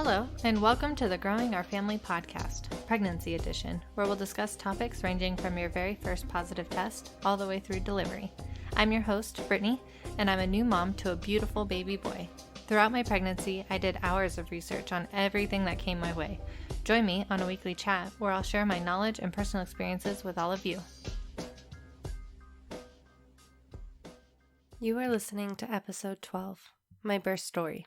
Hello, and welcome to the Growing Our Family podcast, Pregnancy Edition, where we'll discuss topics ranging from your very first positive test all the way through delivery. I'm your host, Brittany, and I'm a new mom to a beautiful baby boy. Throughout my pregnancy, I did hours of research on everything that came my way. Join me on a weekly chat where I'll share my knowledge and personal experiences with all of you. You are listening to episode 12, My Birth Story.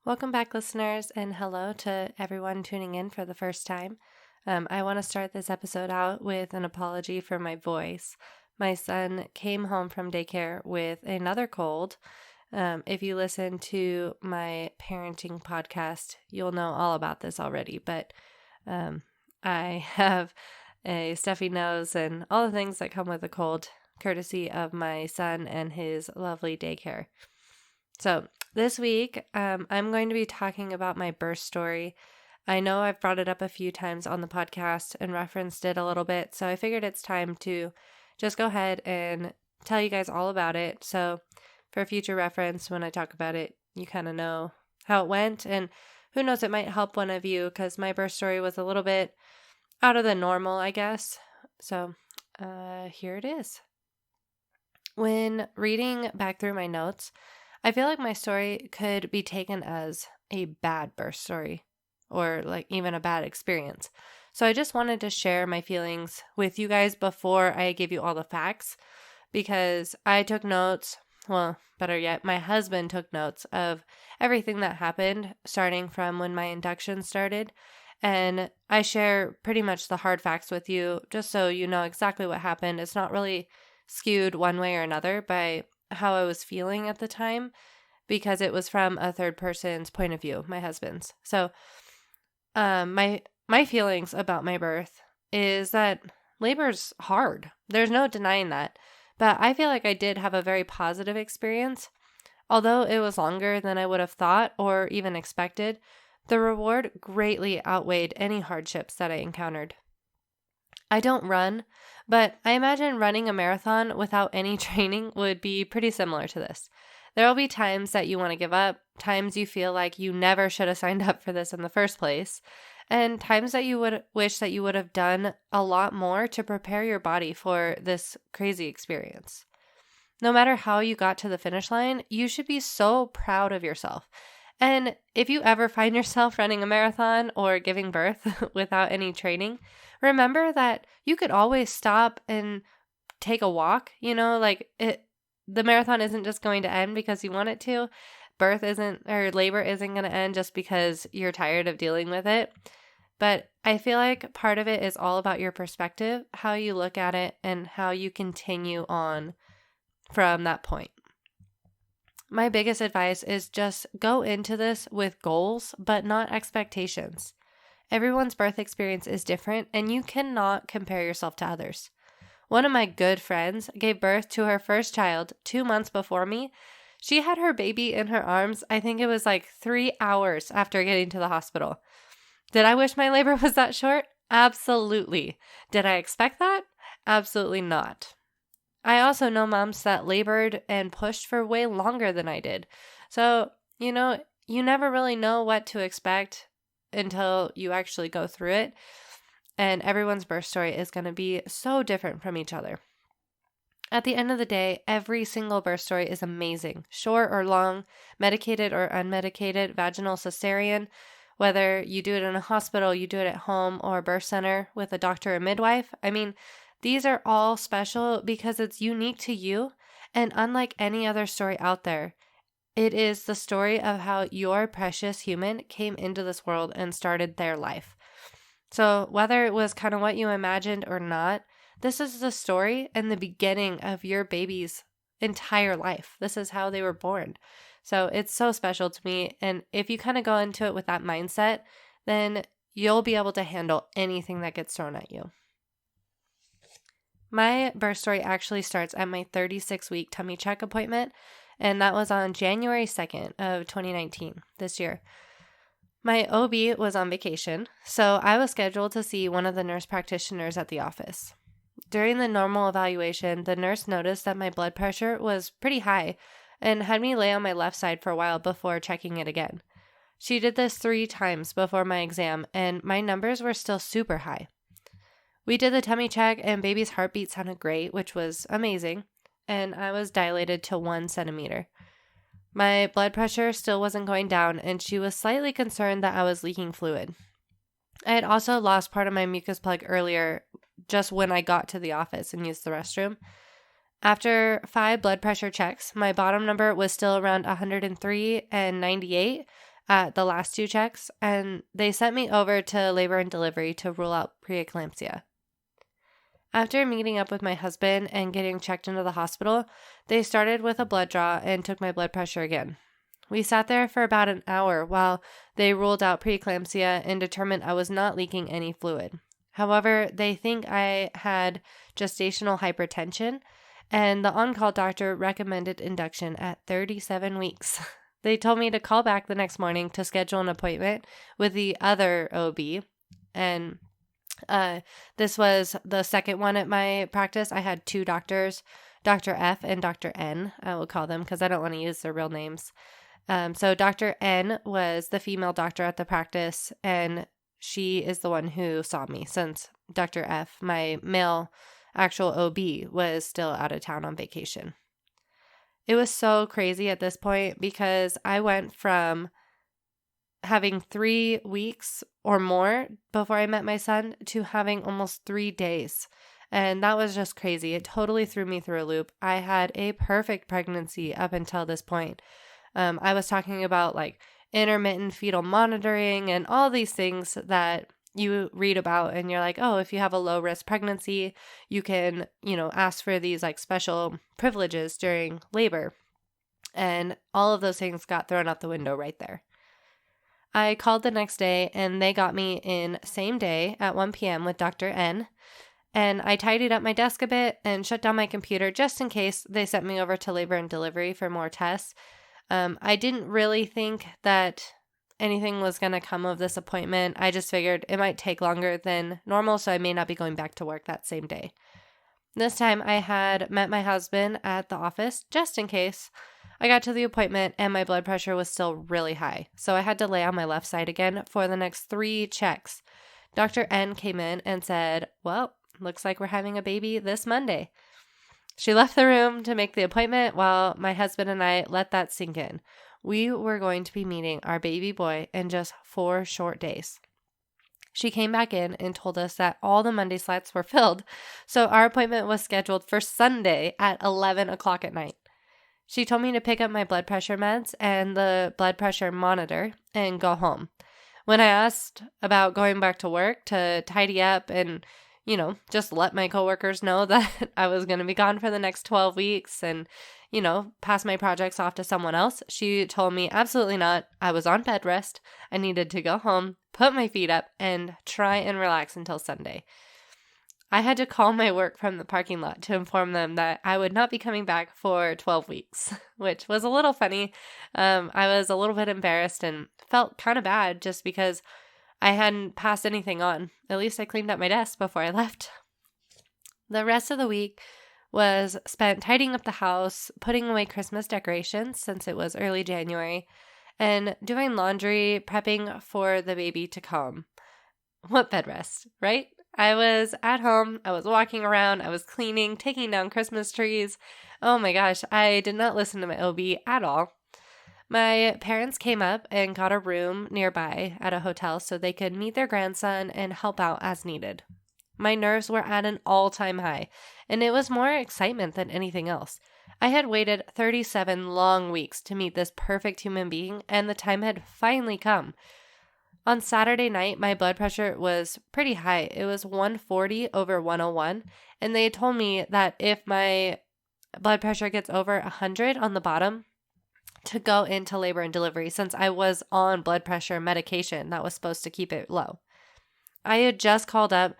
Welcome back, listeners, and hello to everyone tuning in for the first time. I want to start this episode out with an apology for my voice. My son came home from daycare with another cold. If you listen to my parenting podcast, you'll know all about this already, but I have a stuffy nose and all the things that come with a cold, courtesy of my son and his lovely daycare. So this week, I'm going to be talking about my birth story. I know I've brought it up a few times on the podcast and referenced it a little bit, so I figured it's time to just go ahead and tell you guys all about it. So for future reference, when I talk about it, you kind of know how it went, and who knows, it might help one of you because my birth story was a little bit out of the normal, I guess. So here it is. When reading back through my notes, I feel like my story could be taken as a bad birth story or like even a bad experience. So I just wanted to share my feelings with you guys before I give you all the facts, because I took notes. Well, better yet, my husband took notes of everything that happened starting from when my induction started. And I share pretty much the hard facts with you just so you know exactly what happened. It's not really skewed one way or another by how I was feeling at the time, because it was from a third person's point of view, my husband's. So my feelings about my birth is that labor's hard. There's no denying that. But I feel like I did have a very positive experience. Although it was longer than I would have thought or even expected, the reward greatly outweighed any hardships that I encountered. I don't run, but I imagine running a marathon without any training would be pretty similar to this. There will be times that you want to give up, times you feel like you never should have signed up for this in the first place, and times that you would wish that you would have done a lot more to prepare your body for this crazy experience. No matter how you got to the finish line, you should be so proud of yourself. And if you ever find yourself running a marathon or giving birth without any training, remember that you could always stop and take a walk. The marathon isn't just going to end because you want it to. Labor isn't going to end just because you're tired of dealing with it. But I feel like part of it is all about your perspective, how you look at it, and how you continue on from that point. My biggest advice is just go into this with goals, but not expectations. Everyone's birth experience is different, and you cannot compare yourself to others. One of my good friends gave birth to her first child 2 months before me. She had her baby in her arms, I think it was like 3 hours after getting to the hospital. Did I wish my labor was that short? Absolutely. Did I expect that? Absolutely not. I also know moms that labored and pushed for way longer than I did. So, you never really know what to expect until you actually go through it. And everyone's birth story is going to be so different from each other. At the end of the day, every single birth story is amazing. Short or long, medicated or unmedicated, vaginal, cesarean, whether you do it in a hospital, you do it at home, or a birth center with a doctor or midwife. These are all special because it's unique to you, and unlike any other story out there, it is the story of how your precious human came into this world and started their life. So whether it was kind of what you imagined or not, this is the story and the beginning of your baby's entire life. This is how they were born. So it's so special to me, and if you kind of go into it with that mindset, then you'll be able to handle anything that gets thrown at you. My birth story actually starts at my 36-week tummy check appointment, and that was on January 2nd of 2019, this year. My OB was on vacation, so I was scheduled to see one of the nurse practitioners at the office. During the normal evaluation, the nurse noticed that my blood pressure was pretty high and had me lay on my left side for a while before checking it again. She did this 3 times before my exam, and my numbers were still super high. We did the tummy check, and baby's heartbeat sounded great, which was amazing, and I was dilated to 1 centimeter. My blood pressure still wasn't going down, and she was slightly concerned that I was leaking fluid. I had also lost part of my mucus plug earlier, just when I got to the office and used the restroom. After 5 blood pressure checks, my bottom number was still around 103 and 98 at the last 2 checks, and they sent me over to labor and delivery to rule out preeclampsia. After meeting up with my husband and getting checked into the hospital, they started with a blood draw and took my blood pressure again. We sat there for about an hour while they ruled out preeclampsia and determined I was not leaking any fluid. However, they think I had gestational hypertension, and the on-call doctor recommended induction at 37 weeks. They told me to call back the next morning to schedule an appointment with the other OB, and this was the second one at my practice. I had 2 doctors, Dr. F and Dr. N, I will call them because I don't want to use their real names. So Dr. N was the female doctor at the practice, and she is the one who saw me since Dr. F, my male actual OB, was still out of town on vacation. It was so crazy at this point because I went from having 3 weeks or more before I met my son to having almost 3 days. And that was just crazy. It totally threw me through a loop. I had a perfect pregnancy up until this point. I was talking about like intermittent fetal monitoring and all these things that you read about, and you're like, oh, if you have a low risk pregnancy, you can, ask for these like special privileges during labor. And all of those things got thrown out the window right there. I called the next day, and they got me in same day at 1 p.m. with Dr. N, and I tidied up my desk a bit and shut down my computer just in case they sent me over to labor and delivery for more tests. I didn't really think that anything was going to come of this appointment. I just figured it might take longer than normal, so I may not be going back to work that same day. This time I had met my husband at the office just in case. I got to the appointment and my blood pressure was still really high, so I had to lay on my left side again for the next 3 checks. Dr. N came in and said, well, looks like we're having a baby this Monday. She left the room to make the appointment while my husband and I let that sink in. We were going to be meeting our baby boy in just 4 short days. She came back in and told us that all the Monday slots were filled, so our appointment was scheduled for Sunday at 11 o'clock at night. She told me to pick up my blood pressure meds and the blood pressure monitor and go home. When I asked about going back to work to tidy up and, just let my coworkers know that I was going to be gone for the next 12 weeks and, pass my projects off to someone else, she told me absolutely not. I was on bed rest. I needed to go home, put my feet up, and try and relax until Sunday. I had to call my work from the parking lot to inform them that I would not be coming back for 12 weeks, which was a little funny. I was a little bit embarrassed and felt kind of bad just because I hadn't passed anything on. At least I cleaned up my desk before I left. The rest of the week was spent tidying up the house, putting away Christmas decorations since it was early January, and doing laundry, prepping for the baby to come. What bed rest, right? I was at home, I was walking around, I was cleaning, taking down Christmas trees. Oh my gosh, I did not listen to my OB at all. My parents came up and got a room nearby at a hotel so they could meet their grandson and help out as needed. My nerves were at an all-time high, and it was more excitement than anything else. I had waited 37 long weeks to meet this perfect human being, and the time had finally come. On Saturday night, my blood pressure was pretty high. It was 140 over 101, and they told me that if my blood pressure gets over 100 on the bottom, to go into labor and delivery since I was on blood pressure medication that was supposed to keep it low. I had just called up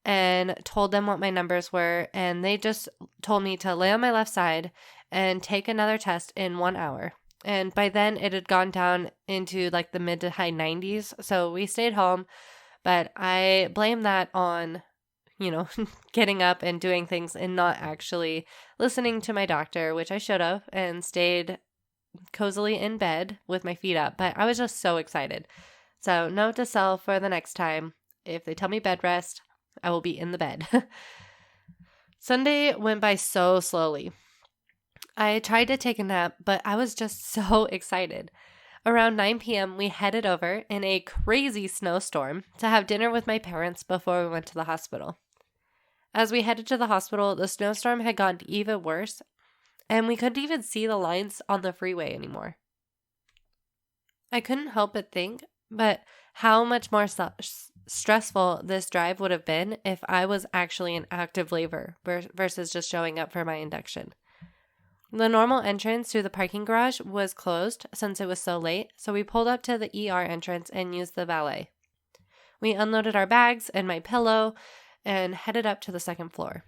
and told them what my numbers were, and they just told me to lay on my left side and take another test in 1 hour. And by then it had gone down into like the mid to high 90s. So we stayed home, but I blame that on, getting up and doing things and not actually listening to my doctor, which I should have, and stayed cozily in bed with my feet up, but I was just so excited. So note to self for the next time, if they tell me bed rest, I will be in the bed. Sunday went by so slowly. I tried to take a nap, but I was just so excited. Around 9 p.m., we headed over in a crazy snowstorm to have dinner with my parents before we went to the hospital. As we headed to the hospital, the snowstorm had gotten even worse, and we couldn't even see the lines on the freeway anymore. I couldn't help but think, but how much more stressful this drive would have been if I was actually in active labor versus just showing up for my induction. The normal entrance to the parking garage was closed since it was so late, so we pulled up to the ER entrance and used the valet. We unloaded our bags and my pillow and headed up to the second floor.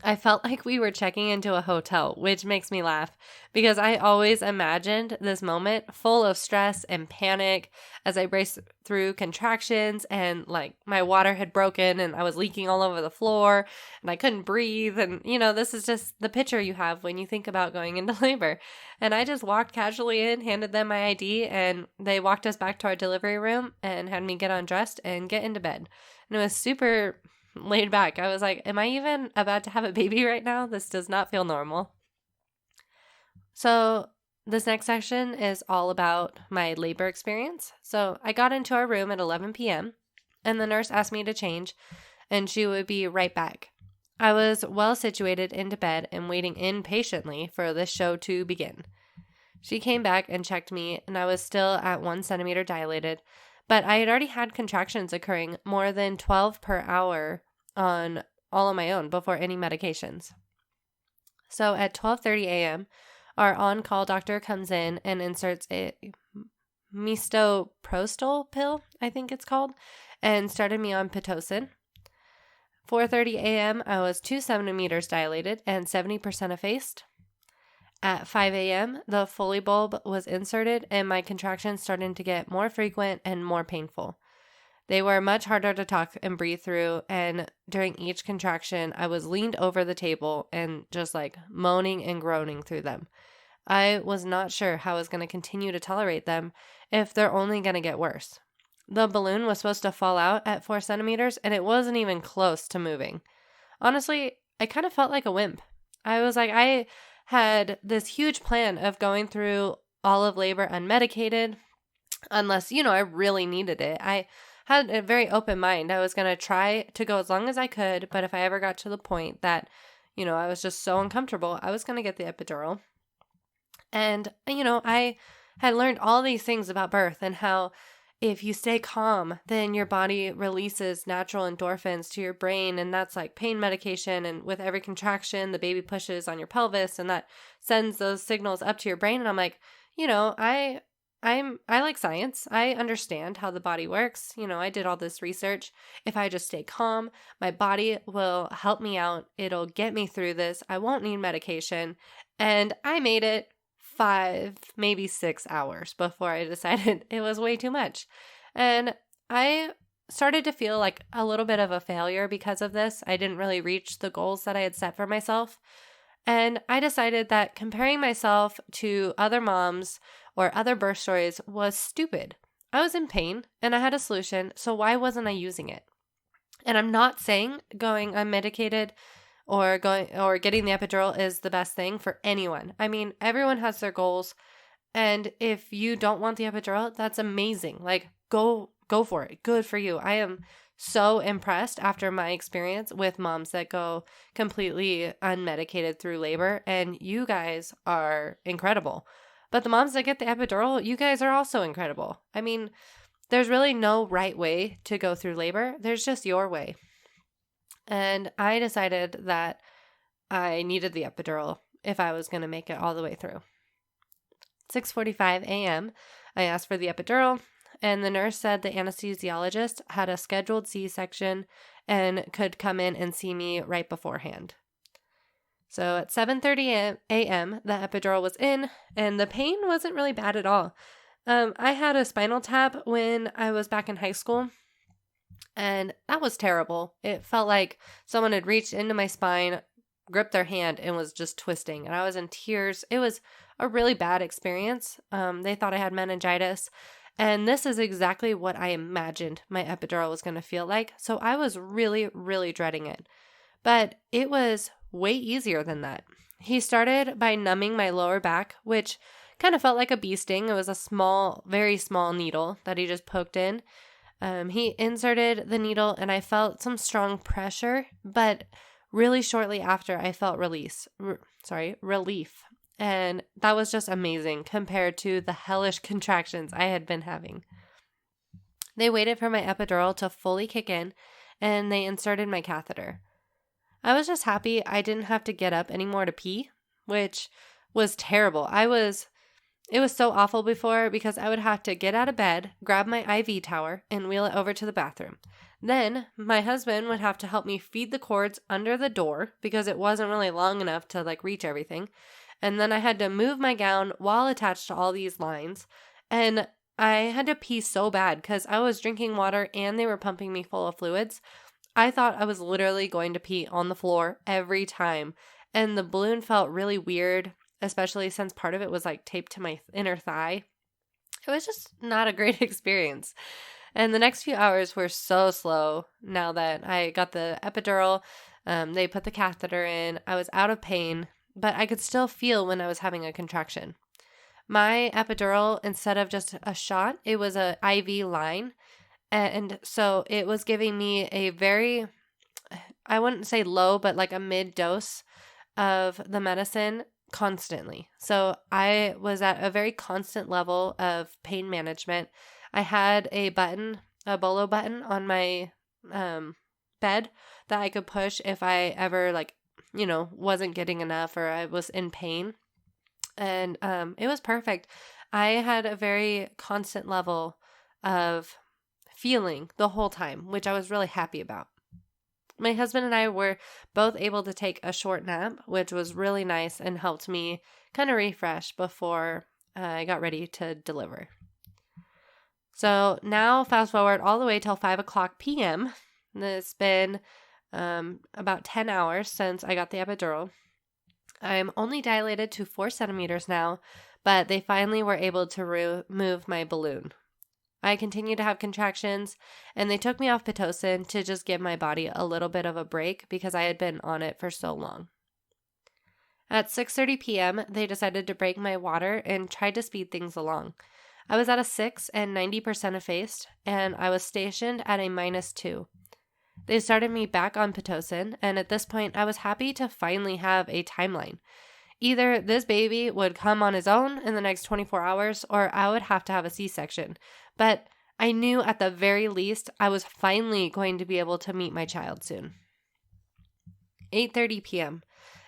I felt like we were checking into a hotel, which makes me laugh because I always imagined this moment full of stress and panic as I braced through contractions and like my water had broken and I was leaking all over the floor and I couldn't breathe. And, this is just the picture you have when you think about going into labor. And I just walked casually in, handed them my ID, and they walked us back to our delivery room and had me get undressed and get into bed. And it was super laid back. I was like, am I even about to have a baby right now? This does not feel normal. So this next section is all about my labor experience. So I got into our room at 11 p.m. and the nurse asked me to change and she would be right back. I was well situated into bed and waiting impatiently for this show to begin. She came back and checked me and I was still at 1 centimeter dilated, but I had already had contractions occurring more than 12 per hour on all on my own before any medications. So at 12:30 a.m., our on-call doctor comes in and inserts a misoprostol pill, I think it's called, and started me on Pitocin. 4:30 a.m., I was 2 centimeters dilated and 70% effaced. At 5 a.m., the Foley bulb was inserted and my contractions started to get more frequent and more painful. They were much harder to talk and breathe through, and during each contraction, I was leaned over the table and just like moaning and groaning through them. I was not sure how I was going to continue to tolerate them if they're only going to get worse. The balloon was supposed to fall out at 4 centimeters, and it wasn't even close to moving. Honestly, I kind of felt like a wimp. I was like, I had this huge plan of going through all of labor unmedicated, unless, I really needed it. I had a very open mind. I was going to try to go as long as I could, but if I ever got to the point that, I was just so uncomfortable, I was going to get the epidural. And, I had learned all these things about birth and how if you stay calm, then your body releases natural endorphins to your brain, and that's like pain medication. And with every contraction, the baby pushes on your pelvis, and that sends those signals up to your brain. And I'm like, I like science. I understand how the body works. I did all this research. If I just stay calm, my body will help me out. It'll get me through this. I won't need medication. And I made it 5, maybe 6 hours before I decided it was way too much. And I started to feel like a little bit of a failure because of this. I didn't really reach the goals that I had set for myself. And I decided that comparing myself to other moms or other birth stories was stupid. I was in pain and I had a solution, so why wasn't I using it? And I'm not saying going unmedicated or getting the epidural is the best thing for anyone. I mean, everyone has their goals, and if you don't want the epidural, that's amazing. Like, go for it. Good for you. I am so impressed after my experience with moms that go completely unmedicated through labor, and you guys are incredible. But the moms that get the epidural, you guys are also incredible. I mean, there's really no right way to go through labor. There's just your way. And I decided that I needed the epidural if I was going to make it all the way through. 6:45 a.m., I asked for the epidural, and the nurse said the anesthesiologist had a scheduled C-section and could come in and see me right beforehand. So at 7:30 a.m., the epidural was in, and the pain wasn't really bad at all. I had a spinal tap when I was back in high school, and that was terrible. It felt like someone had reached into my spine, gripped their hand and was just twisting, and I was in tears. It was a really bad experience. They thought I had meningitis, and this is exactly what I imagined my epidural was going to feel like. So I was really, really dreading it. But it was way easier than that. He started by numbing my lower back, which kind of felt like a bee sting. It was a small, very small needle that he just poked in. He inserted the needle and I felt some strong pressure, but really shortly after I felt relief. And that was just amazing compared to the hellish contractions I had been having. They waited for my epidural to fully kick in and they inserted my catheter. I was just happy I didn't have to get up anymore to pee, which was terrible. It was so awful before because I would have to get out of bed, grab my IV tower, and wheel it over to the bathroom. Then my husband would have to help me feed the cords under the door because it wasn't really long enough to reach everything. And then I had to move my gown while attached to all these lines. And I had to pee so bad because I was drinking water and they were pumping me full of fluids. I thought I was literally going to pee on the floor every time. And the balloon felt really weird, especially since part of it was taped to my inner thigh. It was just not a great experience. And the next few hours were so slow now that I got the epidural. They put the catheter in. I was out of pain, but I could still feel when I was having a contraction. My epidural, instead of just a shot, it was an IV line. And so it was giving me a very, I wouldn't say low, but a mid dose of the medicine constantly. So I was at a very constant level of pain management. I had a bolo button on my bed that I could push if I ever wasn't getting enough or I was in pain. And it was perfect. I had a very constant level of feeling the whole time, which I was really happy about. My husband and I were both able to take a short nap, which was really nice and helped me kind of refresh before I got ready to deliver. So now fast forward all the way till 5:00 p.m. It's been about 10 hours since I got the epidural. I'm only dilated to 4 centimeters now, but they finally were able to remove my balloon. I continued to have contractions, and they took me off Pitocin to just give my body a little bit of a break because I had been on it for so long. At 6:30 p.m., they decided to break my water and tried to speed things along. I was at a 6 and 90% effaced, and I was stationed at a -2. They started me back on Pitocin, and at this point, I was happy to finally have a timeline. Either this baby would come on his own in the next 24 hours, or I would have to have a C-section. But I knew at the very least I was finally going to be able to meet my child soon. 8:30 p.m.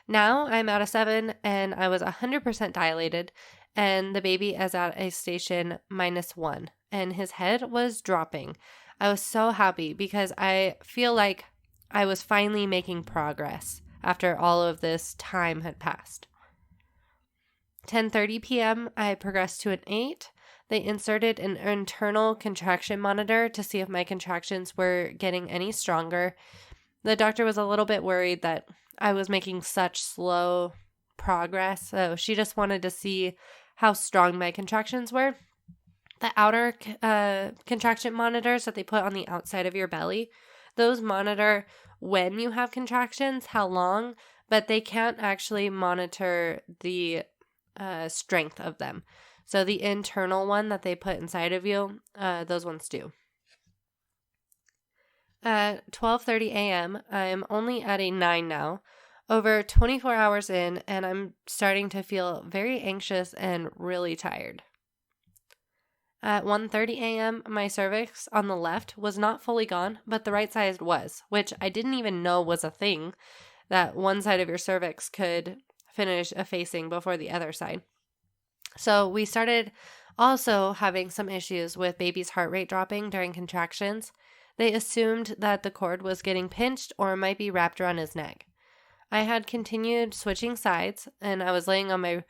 Now I'm at a 7 and I was 100% dilated, and the baby is at a station -1 and his head was dropping. I was so happy because I feel like I was finally making progress after all of this time had passed. 10:30 p.m. I progressed to an 8. They inserted an internal contraction monitor to see if my contractions were getting any stronger. The doctor was a little bit worried that I was making such slow progress, so she just wanted to see how strong my contractions were. The outer contraction monitors that they put on the outside of your belly, those monitor when you have contractions, how long, but they can't actually monitor the strength of them. So the internal one that they put inside of you, those ones do. At 12:30 a.m., I'm only at a 9 now, over 24 hours in, and I'm starting to feel very anxious and really tired. At 1:30 a.m., my cervix on the left was not fully gone, but the right side was, which I didn't even know was a thing, that one side of your cervix could finish effacing before the other side. So we started also having some issues with baby's heart rate dropping during contractions. They assumed that the cord was getting pinched or might be wrapped around his neck. I had continued switching sides, and I was laying on my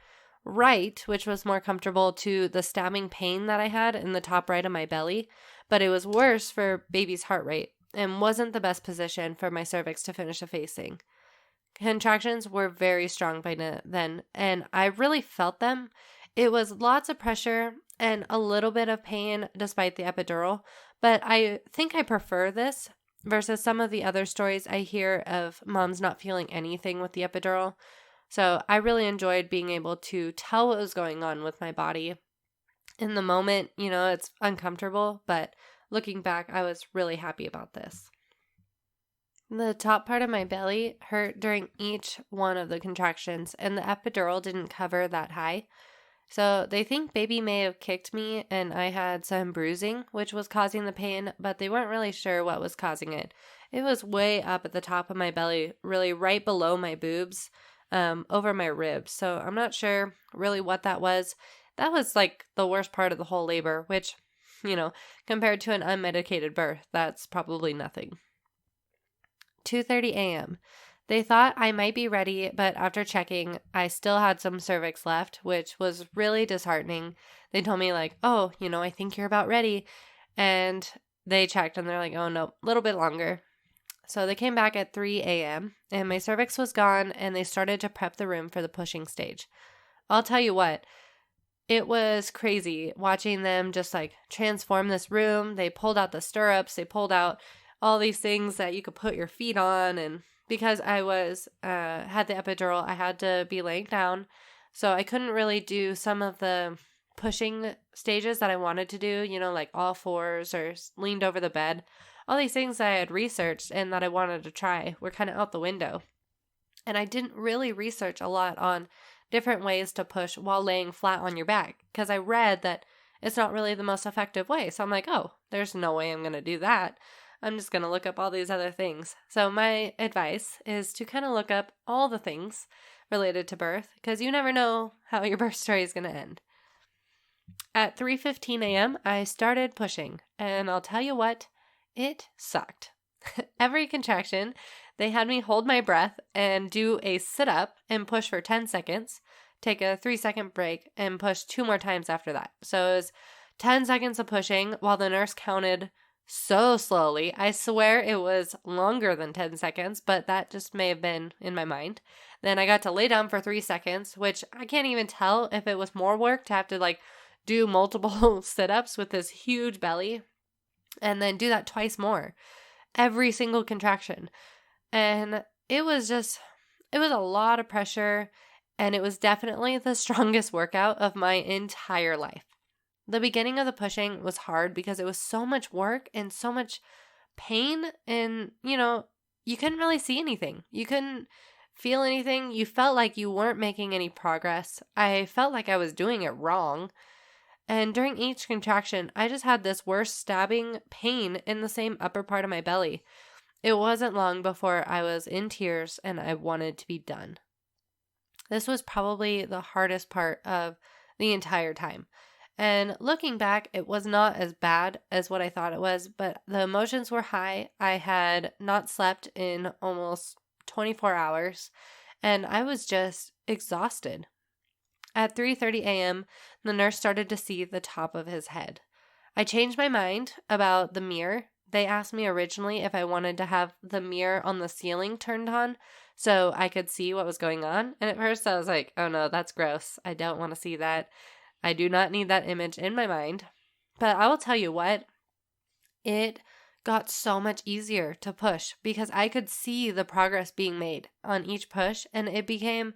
right, which was more comfortable to the stabbing pain that I had in the top right of my belly, but it was worse for baby's heart rate and wasn't the best position for my cervix to finish effacing. Contractions were very strong by then, and I really felt them. It was lots of pressure and a little bit of pain despite the epidural, but I think I prefer this versus some of the other stories I hear of moms not feeling anything with the epidural. So I really enjoyed being able to tell what was going on with my body. In the moment, it's uncomfortable, but looking back, I was really happy about this. The top part of my belly hurt during each one of the contractions, and the epidural didn't cover that high. So they think baby may have kicked me and I had some bruising, which was causing the pain, but they weren't really sure what was causing it. It was way up at the top of my belly, really right below my boobs, over my ribs. So I'm not sure really what that was. That was like the worst part of the whole labor, which, compared to an unmedicated birth, that's probably nothing. 2:30 a.m. They thought I might be ready, but after checking, I still had some cervix left, which was really disheartening. They told me like, oh, I think you're about ready. And they checked and they're like, oh no, a little bit longer. So they came back at 3 a.m. and my cervix was gone and they started to prep the room for the pushing stage. I'll tell you what, it was crazy watching them just like transform this room. They pulled out the stirrups, they pulled out all these things that you could put your feet on, and because I was had the epidural, I had to be laying down, so I couldn't really do some of the pushing stages that I wanted to do, like all fours or leaned over the bed. All these things I had researched and that I wanted to try were kind of out the window. And I didn't really research a lot on different ways to push while laying flat on your back because I read that it's not really the most effective way. So I'm like, oh, there's no way I'm going to do that. I'm just going to look up all these other things. So my advice is to kind of look up all the things related to birth because you never know how your birth story is going to end. At 3:15 a.m., I started pushing, and I'll tell you what, it sucked. Every contraction, they had me hold my breath and do a sit-up and push for 10 seconds, take a 3-second break, and push 2 more times after that. So it was 10 seconds of pushing while the nurse counted so slowly. I swear it was longer than 10 seconds, but that just may have been in my mind. Then I got to lay down for 3 seconds, which I can't even tell if it was more work to have to do multiple sit-ups with this huge belly and then do that twice more. Every single contraction. And it was a lot of pressure, and it was definitely the strongest workout of my entire life. The beginning of the pushing was hard because it was so much work and so much pain, and, you couldn't really see anything. You couldn't feel anything. You felt like you weren't making any progress. I felt like I was doing it wrong. And during each contraction, I just had this worst stabbing pain in the same upper part of my belly. It wasn't long before I was in tears and I wanted to be done. This was probably the hardest part of the entire time. And looking back, it was not as bad as what I thought it was, but the emotions were high. I had not slept in almost 24 hours, and I was just exhausted. At 3:30 a.m., the nurse started to see the top of his head. I changed my mind about the mirror. They asked me originally if I wanted to have the mirror on the ceiling turned on so I could see what was going on. And at first I was like, oh no, that's gross. I don't want to see that. I do not need that image in my mind. But I will tell you what, it got so much easier to push because I could see the progress being made on each push, and it became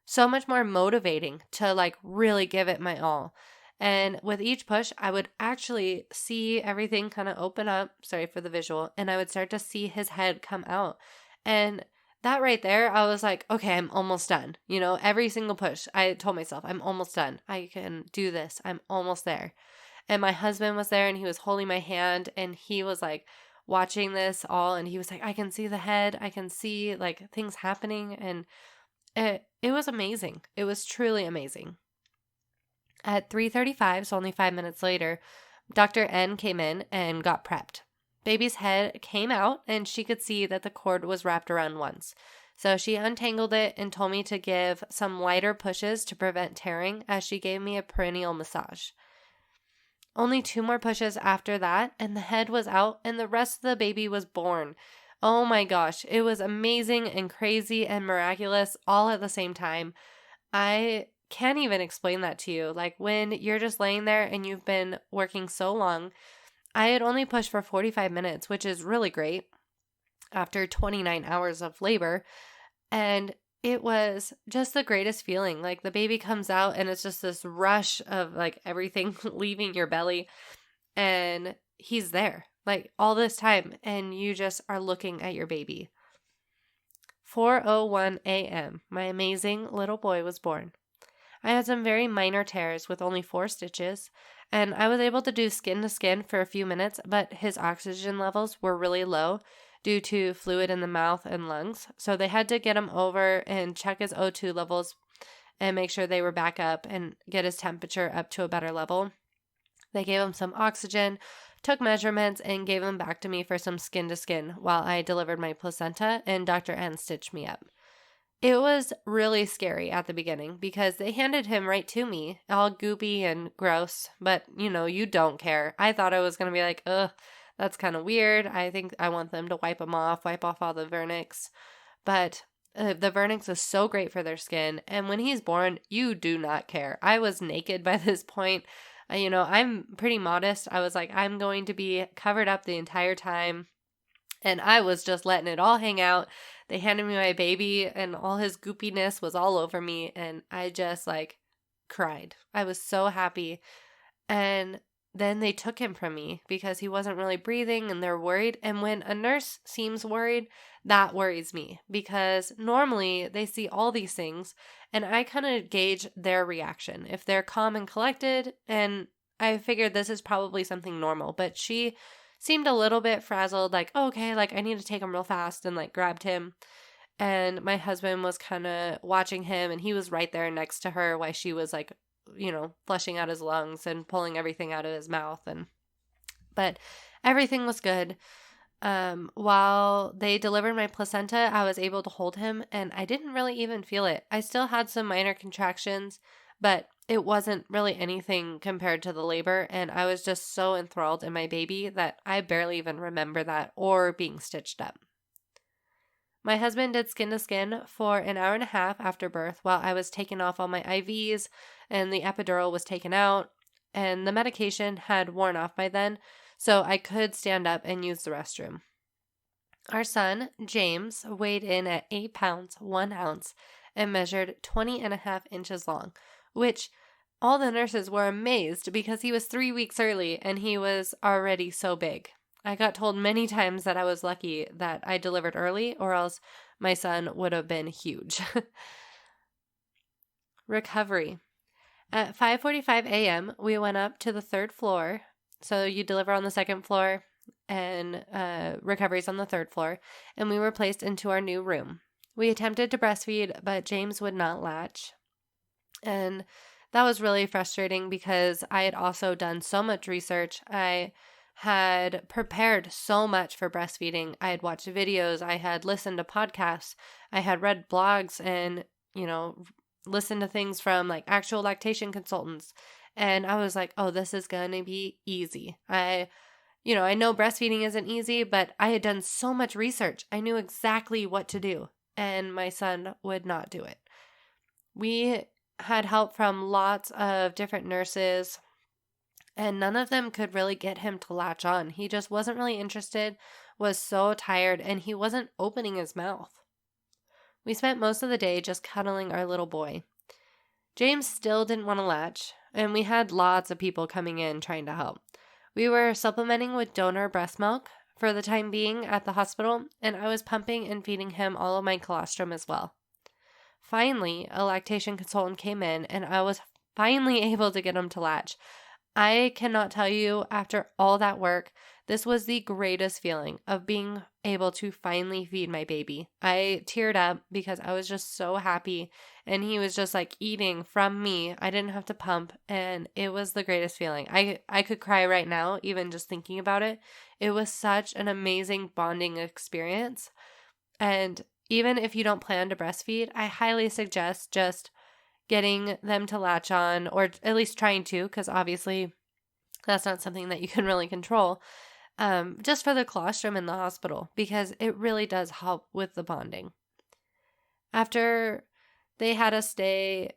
so much more motivating to really give it my all. And with each push, I would actually see everything kind of open up. Sorry for the visual. And I would start to see his head come out. And that right there, I was like, okay, I'm almost done. Every single push, I told myself, I'm almost done. I can do this. I'm almost there. And my husband was there and he was holding my hand and he was watching this all. And he was like, I can see the head. I can see things happening. And it was amazing. It was truly amazing. At 3:35, so only 5 minutes later, Dr. N came in and got prepped. Baby's head came out and she could see that the cord was wrapped around once. So she untangled it and told me to give some wider pushes to prevent tearing as she gave me a perineal massage. Only 2 more pushes after that and the head was out and the rest of the baby was born. Oh my gosh, it was amazing and crazy and miraculous all at the same time. I can't even explain that to you. Like when you're just laying there and you've been working so long, I had only pushed for 45 minutes, which is really great after 29 hours of labor. And it was just the greatest feeling. Like the baby comes out and it's just this rush of like everything leaving your belly, and he's there like all this time, and you just are looking at your baby. 4:01 a.m. My amazing little boy was born. I had some very minor tears with only 4 stitches, and I was able to do skin to skin for a few minutes, but his oxygen levels were really low due to fluid in the mouth and lungs. So they had to get him over and check his O2 levels and make sure they were back up and get his temperature up to a better level. They gave him some oxygen, took measurements, and gave him back to me for some skin to skin while I delivered my placenta and Dr. N stitched me up. It was really scary at the beginning because they handed him right to me, all goopy and gross, but you don't care. I thought I was going to be like, ugh, that's kind of weird. I think I want them to wipe off all the vernix. But the vernix is so great for their skin. And when he's born, you do not care. I was naked by this point. I'm pretty modest. I was like, I'm going to be covered up the entire time. And I was just letting it all hang out. They handed me my baby and all his goopiness was all over me. And I just like cried. I was so happy. And then they took him from me because he wasn't really breathing and they're worried. And when a nurse seems worried, that worries me because normally they see all these things and I kind of gauge their reaction. If they're calm and collected, and I figured this is probably something normal, but she seemed a little bit frazzled, like, oh, okay, like I need to take him real fast, and like grabbed him. And my husband was kind of watching him and he was right there next to her while she was like, flushing out his lungs and pulling everything out of his mouth. But everything was good. While they delivered my placenta, I was able to hold him and I didn't really even feel it. I still had some minor contractions, but it wasn't really anything compared to the labor. And I was just so enthralled in my baby that I barely even remember that or being stitched up. My husband did skin to skin for an hour and a half after birth while I was taking off all my IVs and the epidural was taken out, and the medication had worn off by then, so I could stand up and use the restroom. Our son, James, weighed in at 8 pounds, 1 ounce, and measured 20.5 inches long, which all the nurses were amazed because he was 3 weeks early and he was already so big. I got told many times that I was lucky that I delivered early or else my son would have been huge. Recovery. At 5:45 a.m., we went up to the 3rd floor. So you deliver on the 2nd floor and recovery's on the 3rd floor. And we were placed into our new room. We attempted to breastfeed, but James would not latch. And that was really frustrating because I had also done so much research. I had prepared so much for breastfeeding. I had watched videos, I had listened to podcasts, I had read blogs and, listened to things from like actual lactation consultants. And I was like, oh, this is going to be easy. I know breastfeeding isn't easy, but I had done so much research. I knew exactly what to do, and my son would not do it. We had help from lots of different nurses, and none of them could really get him to latch on. He just wasn't really interested, was so tired, and he wasn't opening his mouth. We spent most of the day just cuddling our little boy. James still didn't want to latch, and we had lots of people coming in trying to help. We were supplementing with donor breast milk for the time being at the hospital, and I was pumping and feeding him all of my colostrum as well. Finally, a lactation consultant came in, and I was finally able to get him to latch. I cannot tell you, after all that work, this was the greatest feeling of being able to finally feed my baby. I teared up because I was just so happy, and he was just like eating from me. I didn't have to pump, and it was the greatest feeling. I could cry right now, even just thinking about it. It was such an amazing bonding experience. And even if you don't plan to breastfeed, I highly suggest just getting them to latch on, or at least trying to, because obviously that's not something that you can really control. just for the colostrum in the hospital, because it really does help with the bonding. After they had us stay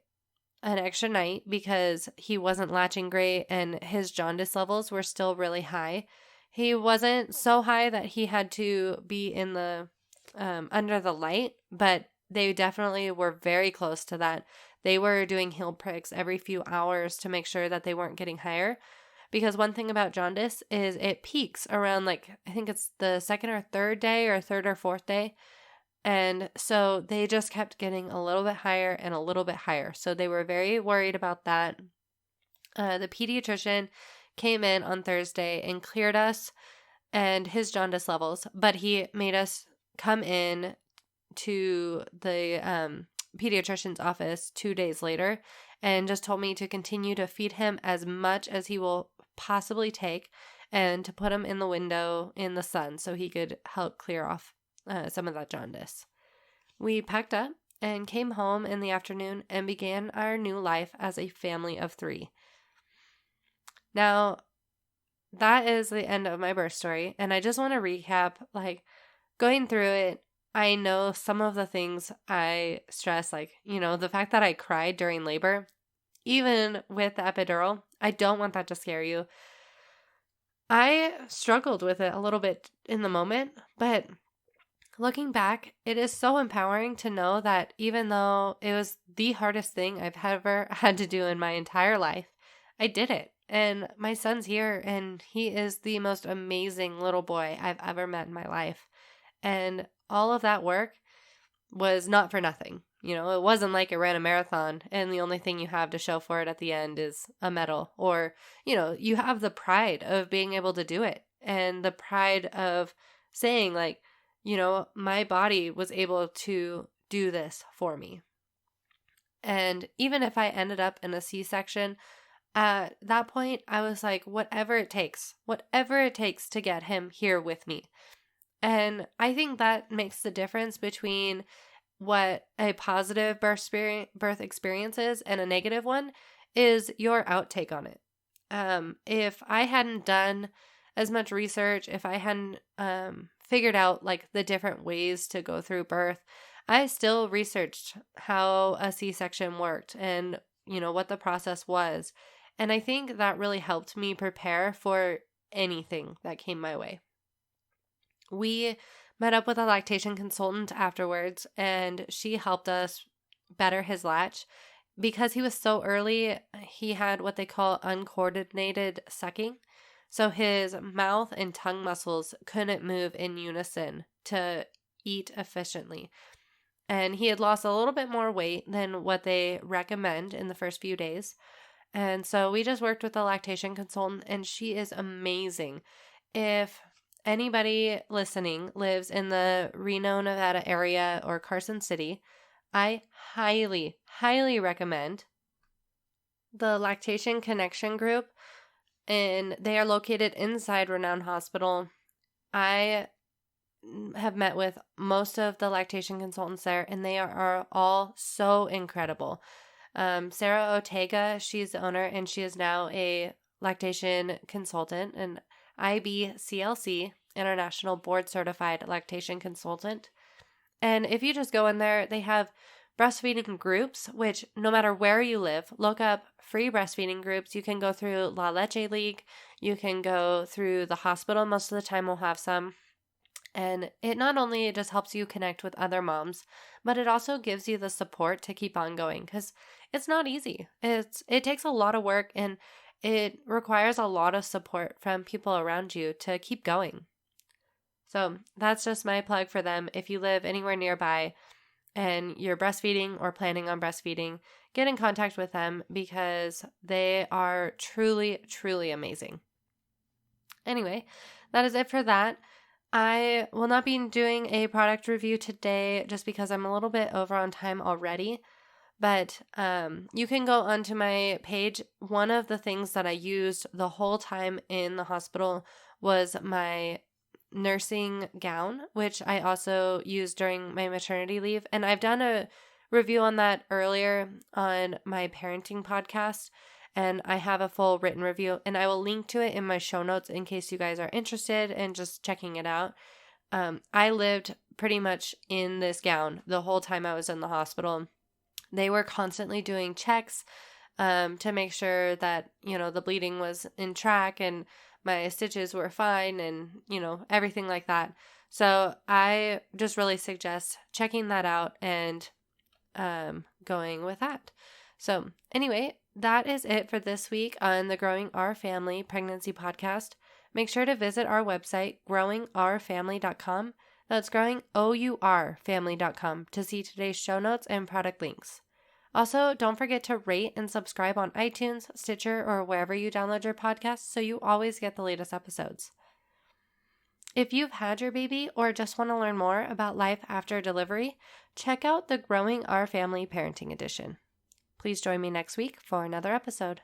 an extra night because he wasn't latching great and his jaundice levels were still really high. He wasn't so high that he had to be in the under the light, but they definitely were very close to that. They were doing heel pricks every few hours to make sure that they weren't getting higher. Because one thing about jaundice is it peaks around, like, I think it's the second or third day or third or fourth day. And so they just kept getting a little bit higher and a little bit higher. So they were very worried about that. The pediatrician came in on Thursday and cleared us and his jaundice levels, but he made us come in to the pediatrician's office 2 days later and just told me to continue to feed him as much as he will possibly take and to put him in the window in the sun so he could help clear off some of that jaundice. We packed up and came home in the afternoon and began our new life as a family of 3. Now, that is the end of my birth story, and I just want to recap, like, going through it, I know some of the things I stress, like, the fact that I cried during labor, even with the epidural. I don't want that to scare you. I struggled with it a little bit in the moment, but looking back, it is so empowering to know that even though it was the hardest thing I've ever had to do in my entire life, I did it. And my son's here, and he is the most amazing little boy I've ever met in my life. And all of that work was not for nothing. It wasn't like I ran a marathon and the only thing you have to show for it at the end is a medal. Or, you have the pride of being able to do it and the pride of saying, like, my body was able to do this for me. And even if I ended up in a C-section, at that point, I was like, whatever it takes to get him here with me. And I think that makes the difference between what a positive birth experience is and a negative one is your outtake on it. If I hadn't done as much research, if I hadn't figured out, like, the different ways to go through birth, I still researched how a C-section worked and, what the process was. And I think that really helped me prepare for anything that came my way. We met up with a lactation consultant afterwards, and she helped us better his latch. Because he was so early, he had what they call uncoordinated sucking. So his mouth and tongue muscles couldn't move in unison to eat efficiently. And he had lost a little bit more weight than what they recommend in the first few days. And so we just worked with a lactation consultant, and she is amazing. If anybody listening lives in the Reno, Nevada area or Carson City, I highly, highly recommend the Lactation Connection Group, and they are located inside Renown Hospital. I have met with most of the lactation consultants there, and they are all so incredible. Sarah Ortega, she's the owner, and she is now a lactation consultant, an IBCLC, International Board Certified Lactation Consultant. And if you just go in there, they have breastfeeding groups, which no matter where you live, look up free breastfeeding groups. You can go through La Leche League. You can go through the hospital. Most of the time we'll have some. And it not only just helps you connect with other moms, but it also gives you the support to keep on going, because it's not easy. It takes a lot of work, and it requires a lot of support from people around you to keep going. So that's just my plug for them. If you live anywhere nearby and you're breastfeeding or planning on breastfeeding, get in contact with them because they are truly, truly amazing. Anyway, that is it for that. I will not be doing a product review today just because I'm a little bit over on time already. But you can go onto my page. One of the things that I used the whole time in the hospital was my nursing gown, which I also used during my maternity leave. And I've done a review on that earlier on my parenting podcast. and I have a full written review, and I will link to it in my show notes in case you guys are interested in just checking it out. I lived pretty much in this gown the whole time I was in the hospital. They were constantly doing checks to make sure that, the bleeding was in track and my stitches were fine and, everything like that. So I just really suggest checking that out and going with that. So anyway, that is it for this week on the Growing Our Family Pregnancy Podcast. Make sure to visit our website, growingourfamily.com. That's growingourfamily.com to see today's show notes and product links. Also, don't forget to rate and subscribe on iTunes, Stitcher, or wherever you download your podcasts so you always get the latest episodes. If you've had your baby or just want to learn more about life after delivery, check out the Growing Our Family Parenting Edition. Please join me next week for another episode.